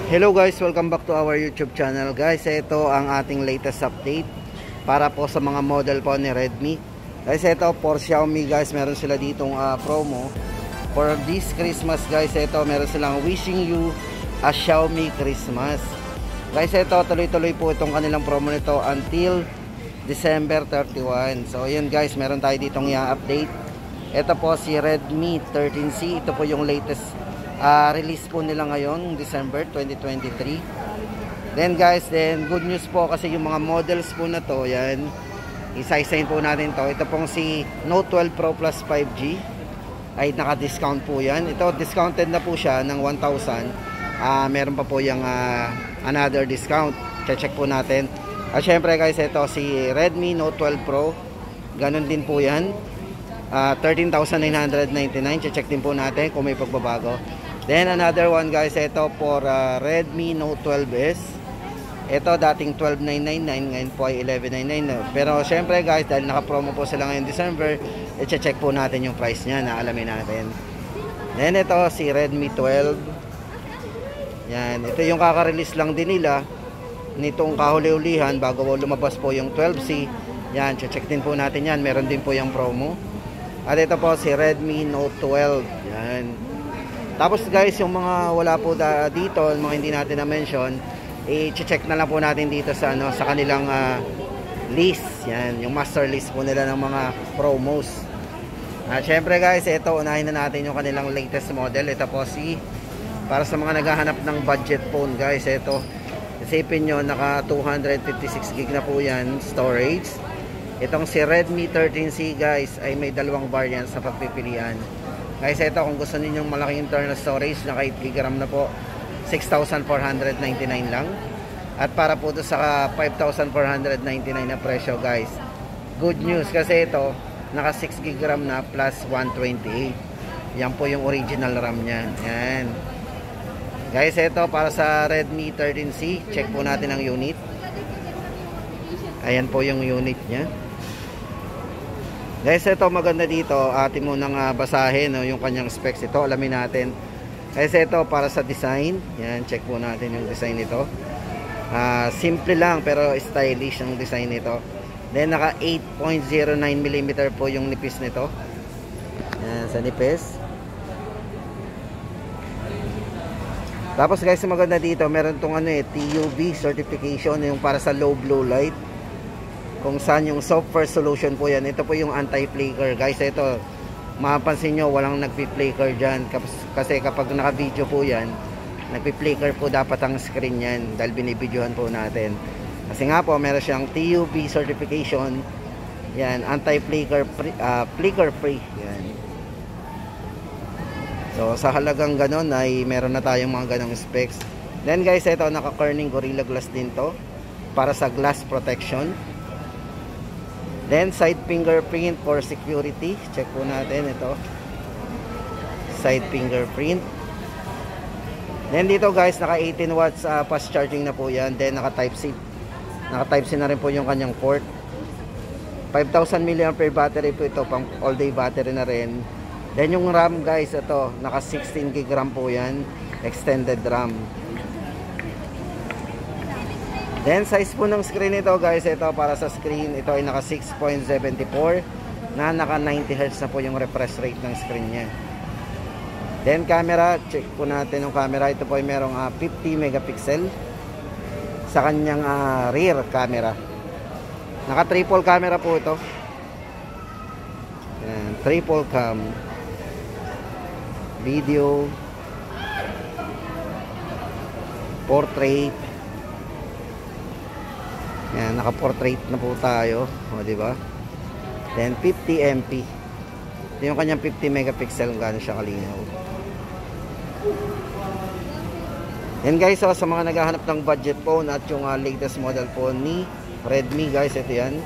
Hello guys, welcome back to our YouTube channel guys. Ito ang ating latest update para po sa mga model po ni Redmi. Guys, ito for Xiaomi guys, meron sila ditong promo for this Christmas guys. Ito meron silang wishing you a Xiaomi Christmas. Guys, ito tuloy-tuloy po itong kanilang promo nito until December 31. So yun guys, meron tayo ditong i-update. Ito po si Redmi 13C. Ito po yung latest release po nila ngayon, December 2023. Then guys, good news po kasi yung mga models po na to, yan, isa-isahin po natin to. Ito pong si Note 12 Pro Plus 5G ay naka-discount po yan. Ito, discounted na po siya ng 1,000. Meron pa po yung another discount. Check po natin. At syempre guys, ito si Redmi Note 12 Pro, ganun din po yan. 13,999. Check din po natin kung may pagbabago. Then another one guys, ito for Redmi Note 12S. Ito dating 12,999, ngayon po ay 11,999. Pero syempre guys, dahil naka-promo po sila ngayon December, i-check po natin yung price niya na alamin natin. Then ito si Redmi 12. Yan, ito yung kaka-release lang din nila nitong kahuli-ulihan bago lumabas po yung 12C. Yan, check din po natin yan. Meron din po yung promo. At ito po si Redmi Note 12. Yan. Tapos guys, yung mga wala po dito, mga hindi natin na-mention, i-check na lang po natin dito sa sa kanilang list. Yan, yung master list po nila ng mga promos. At syempre guys, ito unahin na natin yung kanilang latest model. Ito po si para sa mga naghahanap ng budget phone guys, ito. Isipin nyo, naka 256 gig na po yan storage. Itong si Redmi 13C guys ay may dalawang variants na pagpipilian. Guys, ito kung gusto ninyong malaking internal storage, naka 8GB RAM na po, 6,499 lang. At para po ito sa 5,499 na presyo guys, good news kasi ito naka 6GB RAM na plus 128. Yan po yung original RAM nya. Yan guys, ito para sa Redmi 13C. Check po natin ang unit. Ayan po yung unit nya. Guys, ito maganda dito, atin munang basahin yung kanyang specs. Ito, alamin natin. Guys, ito para sa design. Yan, check po natin yung design nito. Simple lang pero stylish ang design nito. Then naka 8.09mm po yung nipis nito. Yan, sa nipis. Tapos guys, maganda dito, meron tong TUV certification, yung para sa low blue light. Kung saan yung software solution po yan. Ito po yung anti-flicker guys. Ito, mapapansin nyo, walang nagpi-flicker dyan. Kasi kapag naka-video po yan, nagpi-flicker po dapat ang screen yan. Dahil binibidyohan po natin. Kasi nga po, meron siyang TUV certification. Yan, anti-flicker flicker free. Yan. So, sa halagang ganon ay meron na tayong mga ganong specs. Then guys, ito, naka-Corning Gorilla Glass din to. Para sa glass protection. Then side fingerprint for security. Check po natin ito. Side fingerprint. Then dito guys, naka 18 watts fast charging na po yan. Then naka type C. Naka type C na rin po yung kanyang port. 5,000 mAh battery po ito. Pang all day battery na rin. Then yung RAM guys, ito. Naka 16 GB RAM po yan. Extended RAM. Then size po ng screen ito guys, ito para sa screen, ito ay naka 6.74 na naka 90Hz na po yung refresh rate ng screen nya. Then camera, check po natin yung camera. Ito po ay merong 50 megapixel sa kanyang rear camera. Naka triple camera po ito. Yan, triple cam. Video, portrait. Yan, naka-portrait na po tayo. O, diba? Then, 50 MP. Ito yung kanyang 50 megapixel kung gaano siya kalinaw. Yan guys, sa mga naghahanap ng budget phone at yung latest model phone ni Redmi guys, ito yan.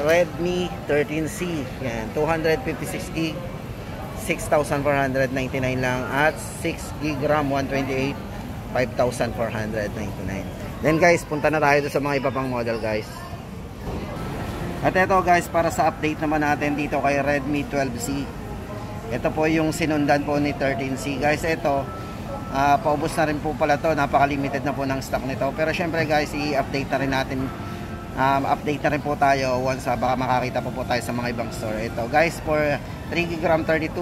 Redmi 13C. Yan, 256GB. 6,499 lang. At 6GB RAM 128. 5,499. Then guys, punta na tayo sa mga iba pang model guys. At ito guys, para sa update naman natin dito kay Redmi 12C. Ito po yung sinundan po ni 13C. Guys, ito, paubos na rin po pala to. Napaka-limited na po ng stock nito. Pero syempre guys, i-update na rin natin. Update na rin po tayo once baka makakita po tayo sa mga ibang store. Ito guys, for 3GB 32,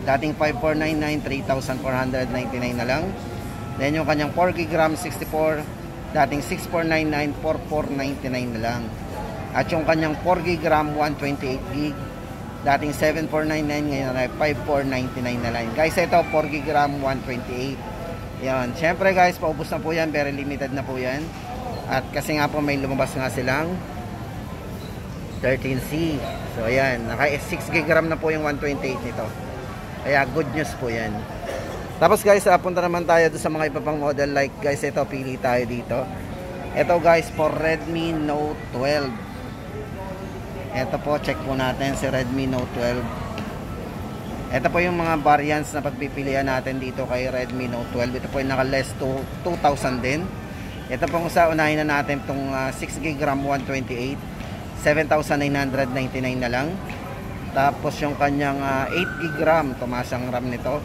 dating 5499, 3,499 na lang. Then yung kanyang 4GB 64, dating 6499, 4499 na lang. At yung kanyang 4GB 128GB, dating 7499, ngayon ay 5499 na lang. Guys, ito 4GB 128. Yan. Syempre guys, paubos na po yan, very limited na po yan. At kasi nga po may lumabas nga silang 13C. So ayan, naka 6GB na po yung 128 nito. Kaya good news po yan. Tapos guys, punta naman tayo sa mga iba pang model. Like guys, ito pili tayo dito. Ito guys, for Redmi Note 12. Ito po, check po natin si Redmi Note 12. Ito po yung mga variants na pagpipilian natin dito kay Redmi Note 12. Ito po yung naka less to 2,000 din. Ito pong unahin na natin itong 6GB RAM 128, 7,999 na lang. Tapos yung kanyang 8GB RAM, tumasang RAM nito,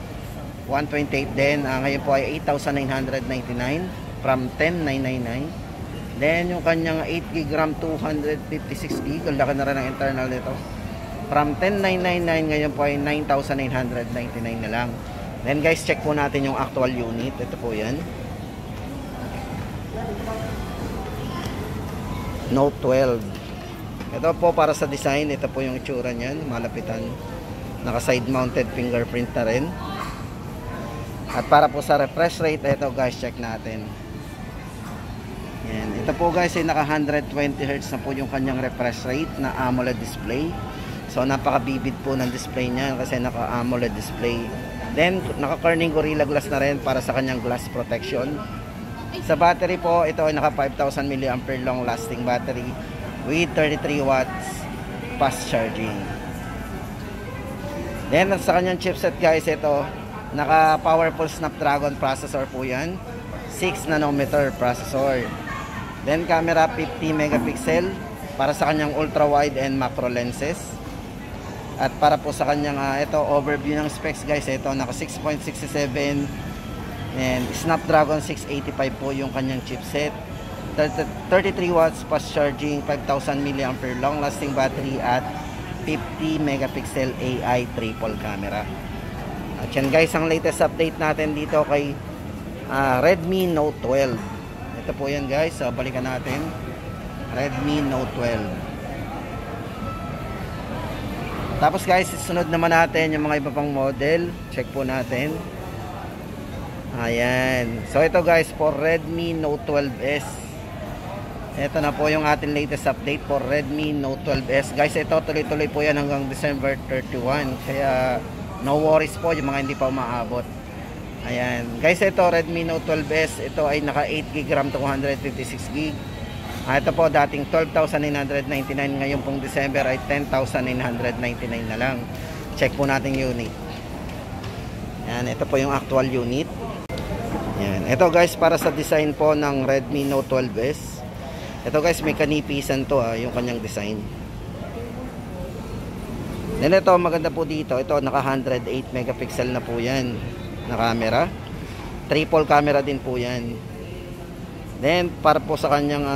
128 din. Ngayon po ay 8,999 from 10,999. Then yung kanyang 8GB RAM 256GB, ang laki na rin ang internal nito, from 10,999 ngayon po ay 9,999 na lang. Then guys, check po natin yung actual unit. Ito po yan, Note 12. Ito po para sa design. Ito po yung itsura niyan, malapitan. Naka side mounted fingerprint na rin. At para po sa refresh rate, ito guys, check natin. Yan. Ito po guys ay naka 120Hz na po yung kanyang refresh rate na AMOLED display. So napaka-vivid po ng display niya kasi naka AMOLED display. Then naka Corning Gorilla Glass na rin para sa kanyang glass protection. Sa battery po, ito ay naka 5,000 mAh long lasting battery with 33 watts fast charging. Then sa kanyang chipset guys, ito naka powerful Snapdragon processor po yan, 6 nanometer processor. Then camera 50 megapixel para sa kanyang ultra wide and macro lenses. At para po sa kanyang ito overview ng specs guys, ito naka 6.67 and Snapdragon 685 po yung kanyang chipset, 33 watts fast charging, 5,000 mAh long lasting battery at 50 megapixel AI triple camera. At yan guys ang latest update natin dito kay Redmi Note 12. Ito po yan guys, balikan natin Redmi Note 12. Tapos guys, sunod naman natin yung mga iba pang model. Check po natin. Ayan. So ito guys, for Redmi Note 12S. Ito na po yung ating latest update for Redmi Note 12S. Guys, ito tuloy-tuloy po yan hanggang December 31. Kaya no worries po yung mga hindi pa umaabot. Ayan. Guys, ito Redmi Note 12S. Ito ay naka 8GB RAM 256GB. Ito po dating 12,999. Ngayon pong December ay 10,999 na lang. Check po natin unit. Ayan. Ito po yung actual unit. Yan. Ito guys, para sa design po ng Redmi Note 12S. Ito guys, may kanipisan to yung kanyang design. Then ito, maganda po dito. Ito, naka 108 megapixel na po yan na camera. Triple camera din po yan. Then, para po sa kanyang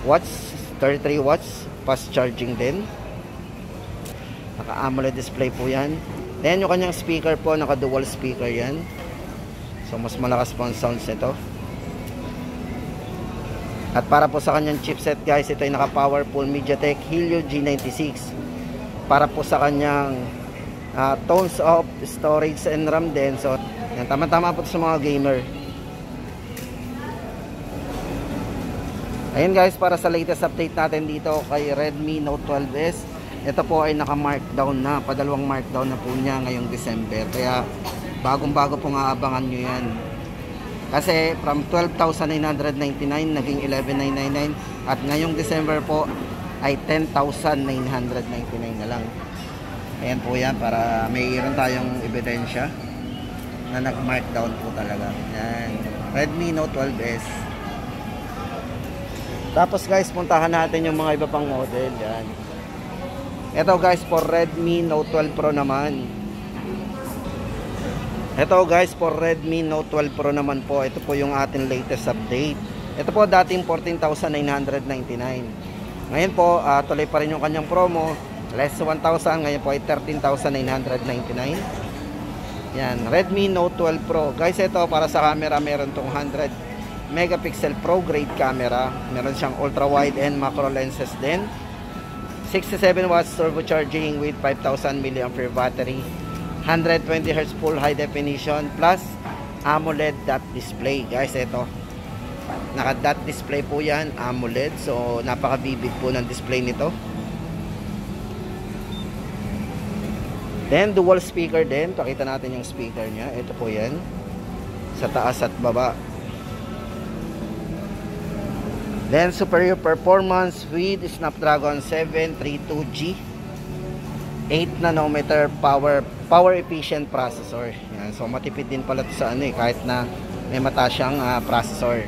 watts, 33 watts, fast charging din. Naka AMOLED display po yan. Then, yung kanyang speaker po, naka dual speaker yan. So mas malakas po ang sounds nito. At para po sa kanyang chipset guys, ito ay naka powerful MediaTek Helio G96. Para po sa kanyang tones of storage and RAM din. So yan, tama-tama po sa mga gamer. Ayun guys, para sa latest update natin dito kay Redmi Note 12S. Ito po ay naka markdown na, padalawang markdown na po niya ngayong December. Kaya bagong-bago pong aabangan nyo yan. Kasi from 12,999 naging 11,999 at ngayong December po ay 10,999 na lang. Ayan po yan, para mayroon tayong ebidensya na nag-markdown po talaga. Yan. Redmi Note 12S. Tapos guys, puntahan natin yung mga iba pang model. Yan. Ito guys, for Redmi Note 12 Pro naman. Ito guys, for Redmi Note 12 Pro naman po, ito po yung ating latest update. Ito po dating 14,999. Ngayon po, tuloy pa rin yung kanyang promo. Less 1,000, ngayon po ay 13,999. Yan, Redmi Note 12 Pro. Guys, ito para sa camera, meron tong 100 megapixel pro grade camera. Meron siyang ultra wide and macro lenses din. 67 watts turbocharging with 5,000 mAh battery, 120 Hz full high definition plus AMOLED dot display. Guys, ito naka dot display po yan, AMOLED, so napaka-vivid po ng display nito. Then dual speaker din, pakita natin yung speaker nya. Ito po yan sa taas at baba. Then superior performance with Snapdragon 732G 8 nanometer power efficient processor. Yan, so matipid din pala ito sa kahit na may mataas siyang processor.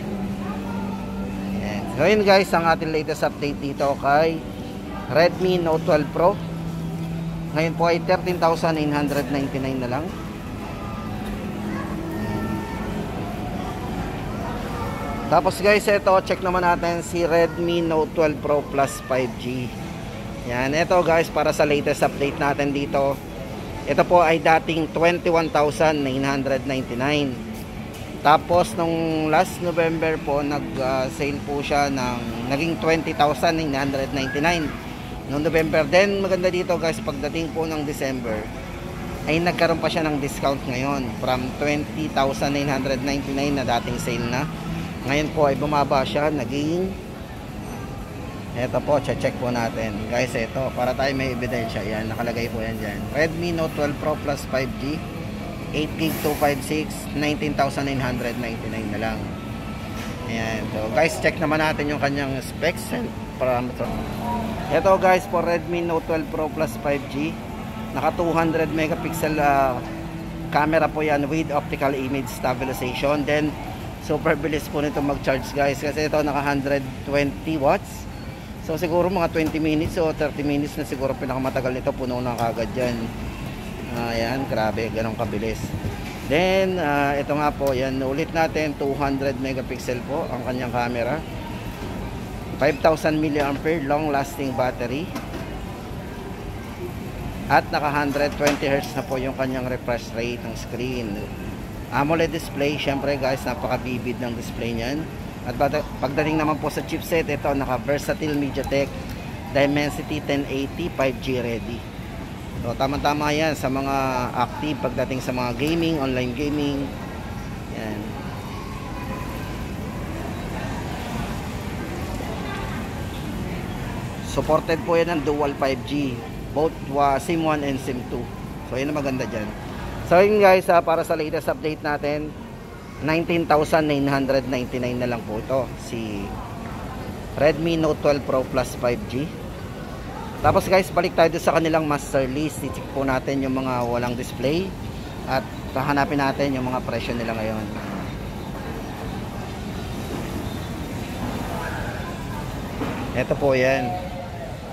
Yan. So yun guys, ang ating latest update dito kay Redmi Note 12 Pro. Ngayon po ay 13,999 na lang. Tapos guys, ito, check naman natin si Redmi Note 12 Pro Plus 5G. Yan, ito guys, para sa latest update natin dito. Ito po ay dating 21,999. Tapos nung last November po, nag-sale po siya ng naging 20,999. Noong November din, maganda dito guys, pagdating po ng December, ay nagkaroon pa siya ng discount ngayon. From 20,999 na dating sale na. Ngayon po ay bumaba siya, naging eto po, check po natin guys. Ito, para tayo may ebidensya, yan, nakalagay po yan dyan. Redmi Note 12 Pro Plus 5G 8GB 256, 19,999 na lang. Ayan, so guys, check naman natin yung kanyang specs and parameter. Ito guys, for Redmi Note 12 Pro Plus 5G, naka 200 megapixel camera po yan with optical image stabilization. Then super bilis po nito mag-charge guys, kasi ito naka 120 watts. So siguro mga 20 minutes o 30 minutes na siguro pinakamatagal nito, puno na kagad dyan. Ayan, grabe, ganun kabilis. Then ito nga po, yan, ulit natin, 200 megapixel po ang kanyang camera, 5,000 mAh long lasting battery, at naka 120 Hz na po yung kanyang refresh rate ng screen. AMOLED display, syempre guys, napaka-vivid ng display niyan. At pagdating naman po sa chipset, ito naka versatile MediaTek Dimensity 1080 5G ready. So tama-tama yan sa mga active pagdating sa mga gaming, online gaming. Yan. Supported po yan ng dual 5G, both SIM 1 and SIM 2. So yun ang maganda dyan. So yun guys, para sa latest update natin, 19,999 na lang po ito, si Redmi Note 12 Pro Plus 5G. Tapos guys, balik tayo sa kanilang master list. I-check po natin yung mga walang display at hahanapin natin yung mga presyo nila ngayon. Ito po yan.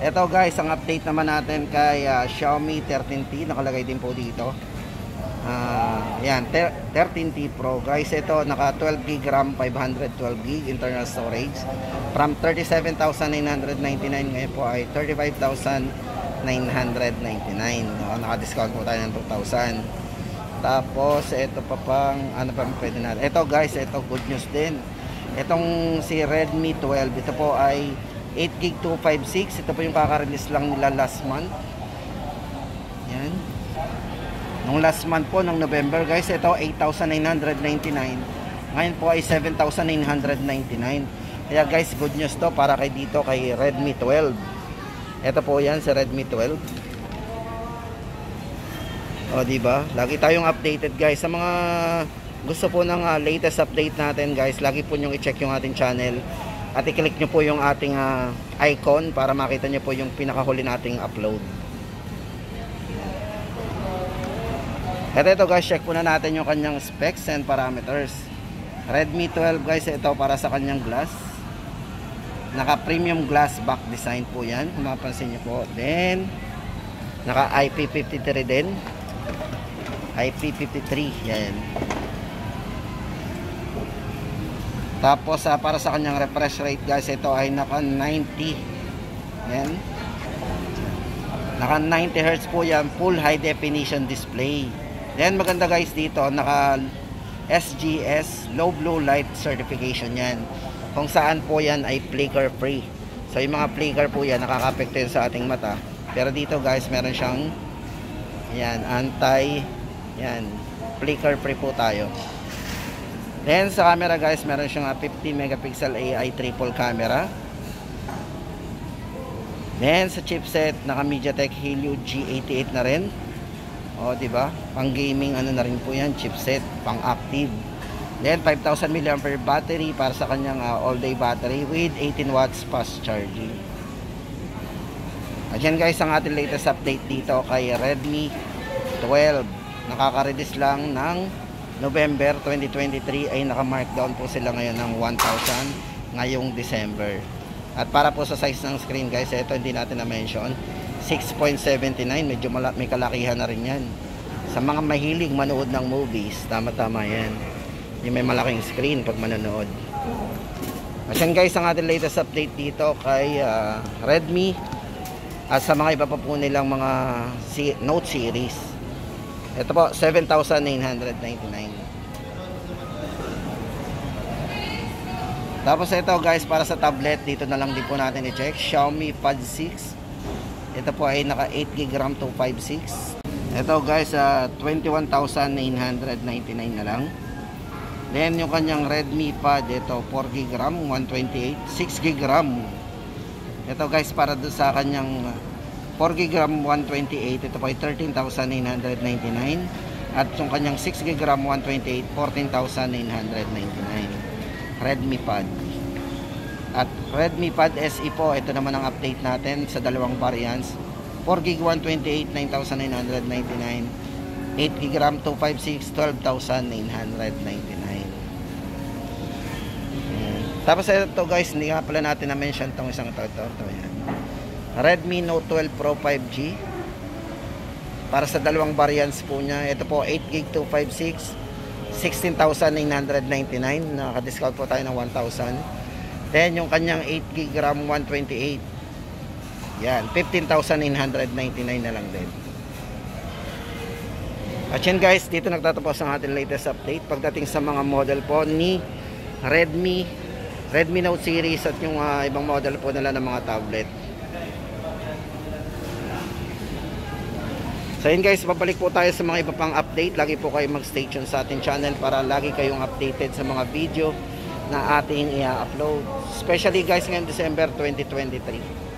Ito guys, ang update naman natin kay Xiaomi 13T, nakalagay din po dito. Yan, 13T Pro guys. Ito naka 12GB RAM, 512GB internal storage, from 37,999 ngayon po ay 35,999. Naka discount po tayo ng 2,000. Tapos ito pa pang ano pa pwede natin. Ito guys, ito good news din. Itong si Redmi 12, ito po ay 8GB 256. Ito po yung kaka-release lang nila last month. Yan, nung last month po, ng November guys. Ito 8,999, ngayon po ay 7,999. Kaya guys, good news to para kay dito kay Redmi 12. Ito po yan, si Redmi 12. O diba, lagi tayong updated guys. Sa mga gusto po ng latest update natin guys, lagi po nyong i-check yung ating channel at i-click nyo po yung ating icon para makita nyo po yung pinakahuli nating upload. At ito guys, check po na natin yung kanyang specs and parameters. Redmi 12 guys, ito para sa kanyang glass, naka premium glass back design po yan, kung mapansin nyo po. Then Naka IP53 din. IP53. Yan. Tapos para sa kanyang refresh rate guys, ito ay naka 90. Yan. Naka 90 Hz po yan. Full high definition display. Then maganda guys dito, naka SGS low blue light certification yan. Kung saan po yan ay flicker free. So yung mga flicker po yan, nakaka-apekto yun sa ating mata. Pero dito guys, meron siyang yan, yan, flicker free po tayo. Then sa camera guys, meron siyang 50 megapixel AI triple camera. Then sa chipset, naka MediaTek Helio G88 na rin. O di ba? Pang gaming ano na rin po yan, chipset, pang active. Then 5000 mAh battery para sa kanyang all day battery with 18 watts fast charging. At yan guys ang ating latest update dito kay Redmi 12. Nakaka-release lang ng November 2023 ay naka-markdown po sila ngayon ng 1,000 ngayong December. At para po sa size ng screen guys, ito hindi natin na-mention, 6.79, medyo may kalakihan na rin yan. Sa mga mahilig manood ng movies, tama-tama yan. Yung may malaking screen pag manonood. At yan guys ang ating latest update dito kay Redmi. At sa mga iba pa po nilang mga Note series. Ito po, 7,999. Tapos ito guys, para sa tablet, dito na lang din po natin i-check. Xiaomi Pad 6. Ito po ay naka 8GB RAM 256. Ito guys, 21,999 na lang. Then yung kanyang Redmi Pad, ito 4GB RAM 128, 6GB RAM. Ito guys, para doon sa kanyang 4GB RAM 128, ito po ay 13,999. At yung kanyang 6GB RAM 128, 14,999. Redmi Pad. At Redmi Pad SE po, ito naman ang update natin sa dalawang variants. 4GB 128, 9,999. 8GB RAM 256, 12,999. Tapos ito guys, hindi nga pala natin na-mention itong isang ito. Yan. Redmi Note 12 Pro 5G. Para sa dalawang variants po niya. Ito po 8GB 256, 16,999. Nakaka-discount po tayo ng 1,000. Then yung kanyang 8GB RAM 128. Yan, 15,999 na lang din. At yan guys, dito nagtatapos ang ating latest update pagdating sa mga model po ni Redmi Note series at yung ibang model po nila ng mga tablet. So yun guys, babalik po tayo sa mga iba pang update. Lagi po kayo mag-stay tuned sa ating channel para lagi kayong updated sa mga video na ating i-upload. Especially guys ngayong December 2023.